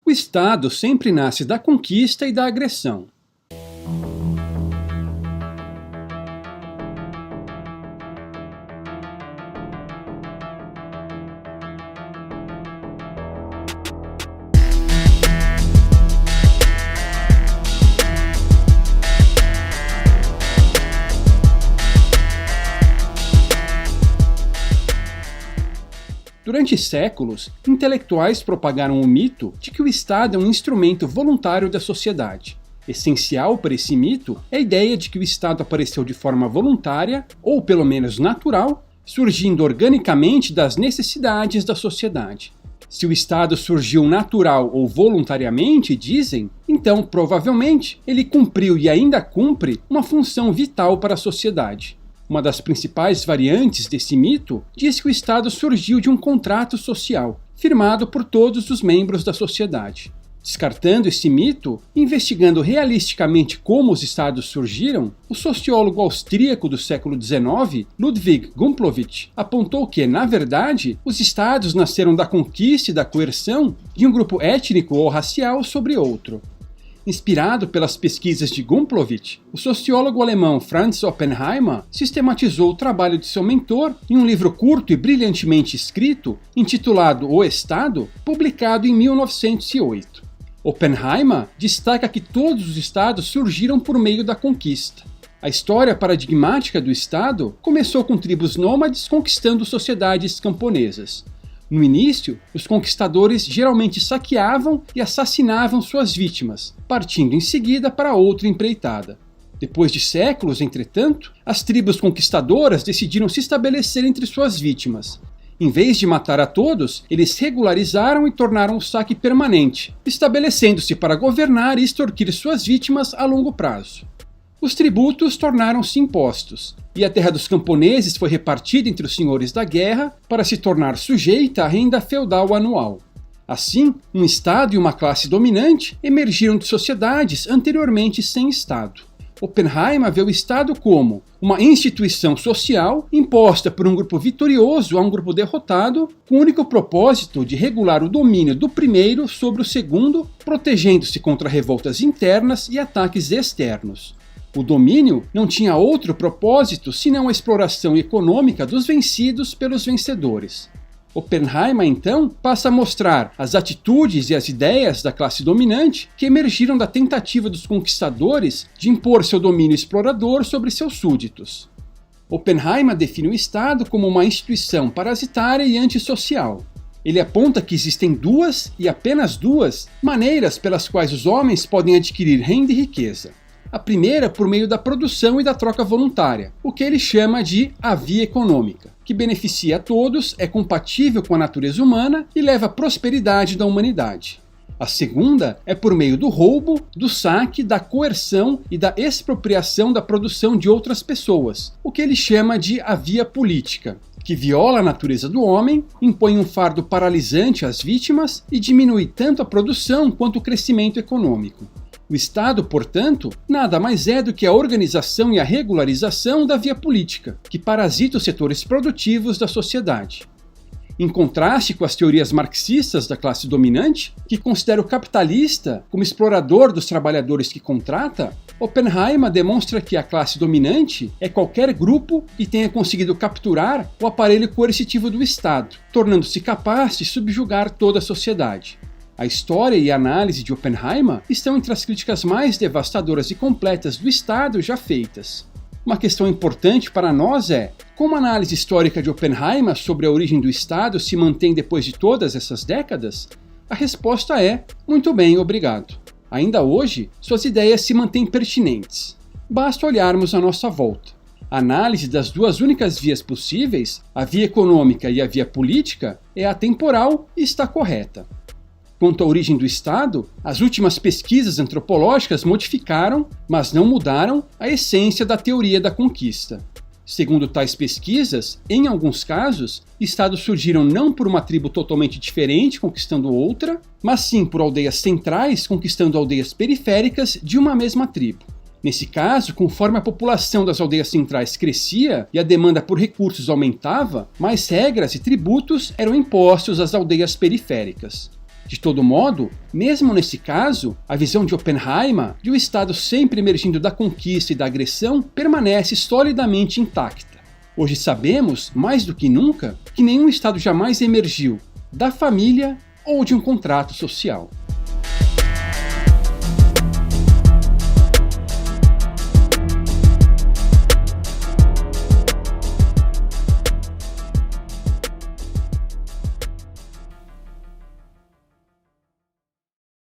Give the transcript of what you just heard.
O Estado sempre nasce da conquista e da agressão. Durante séculos, intelectuais propagaram o mito de que o Estado é um instrumento voluntário da sociedade. Essencial para esse mito é a ideia de que o Estado apareceu de forma voluntária, ou pelo menos natural, surgindo organicamente das necessidades da sociedade. Se o Estado surgiu natural ou voluntariamente, dizem, então provavelmente ele cumpriu e ainda cumpre uma função vital para a sociedade. Uma das principais variantes desse mito diz que o Estado surgiu de um contrato social, firmado por todos os membros da sociedade. Descartando esse mito, investigando realisticamente como os Estados surgiram, o sociólogo austríaco do século XIX, Ludwig Gumplowicz, apontou que, na verdade, os Estados nasceram da conquista e da coerção de um grupo étnico ou racial sobre outro. Inspirado pelas pesquisas de Gumplowicz, o sociólogo alemão Franz Oppenheimer sistematizou o trabalho de seu mentor em um livro curto e brilhantemente escrito, intitulado O Estado, publicado em 1908. Oppenheimer destaca que todos os Estados surgiram por meio da conquista. A história paradigmática do Estado começou com tribos nômades conquistando sociedades camponesas. No início, os conquistadores geralmente saqueavam e assassinavam suas vítimas, partindo em seguida para outra empreitada. Depois de séculos, entretanto, as tribos conquistadoras decidiram se estabelecer entre suas vítimas. Em vez de matar a todos, eles regularizaram e tornaram o saque permanente, estabelecendo-se para governar e extorquir suas vítimas a longo prazo. Os tributos tornaram-se impostos, e a terra dos camponeses foi repartida entre os senhores da guerra para se tornar sujeita à renda feudal anual. Assim, um Estado e uma classe dominante emergiram de sociedades anteriormente sem Estado. Oppenheimer vê o Estado como uma instituição social imposta por um grupo vitorioso a um grupo derrotado, com o único propósito de regular o domínio do primeiro sobre o segundo, protegendo-se contra revoltas internas e ataques externos. O domínio não tinha outro propósito senão a exploração econômica dos vencidos pelos vencedores. Oppenheimer, então, passa a mostrar as atitudes e as ideias da classe dominante que emergiram da tentativa dos conquistadores de impor seu domínio explorador sobre seus súditos. Oppenheimer define o Estado como uma instituição parasitária e antissocial. Ele aponta que existem duas, e apenas duas, maneiras pelas quais os homens podem adquirir renda e riqueza. A primeira por meio da produção e da troca voluntária, o que ele chama de a via econômica, que beneficia a todos, é compatível com a natureza humana e leva à prosperidade da humanidade. A segunda é por meio do roubo, do saque, da coerção e da expropriação da produção de outras pessoas, o que ele chama de a via política, que viola a natureza do homem, impõe um fardo paralisante às vítimas e diminui tanto a produção quanto o crescimento econômico. O Estado, portanto, nada mais é do que a organização e a regularização da via política, que parasita os setores produtivos da sociedade. Em contraste com as teorias marxistas da classe dominante, que considera o capitalista como explorador dos trabalhadores que contrata, Oppenheimer demonstra que a classe dominante é qualquer grupo que tenha conseguido capturar o aparelho coercitivo do Estado, tornando-se capaz de subjugar toda a sociedade. A história e a análise de Oppenheimer estão entre as críticas mais devastadoras e completas do Estado já feitas. Uma questão importante para nós é como a análise histórica de Oppenheimer sobre a origem do Estado se mantém depois de todas essas décadas? A resposta é: muito bem, obrigado. Ainda hoje, suas ideias se mantêm pertinentes. Basta olharmos à nossa volta. A análise das duas únicas vias possíveis, a via econômica e a via política, é atemporal e está correta. Quanto à origem do Estado, as últimas pesquisas antropológicas modificaram, mas não mudaram, a essência da teoria da conquista. Segundo tais pesquisas, em alguns casos, estados surgiram não por uma tribo totalmente diferente conquistando outra, mas sim por aldeias centrais conquistando aldeias periféricas de uma mesma tribo. Nesse caso, conforme a população das aldeias centrais crescia e a demanda por recursos aumentava, mais regras e tributos eram impostos às aldeias periféricas. De todo modo, mesmo nesse caso, a visão de Oppenheimer de o Estado sempre emergindo da conquista e da agressão permanece solidamente intacta. Hoje sabemos, mais do que nunca, que nenhum Estado jamais emergiu da família ou de um contrato social.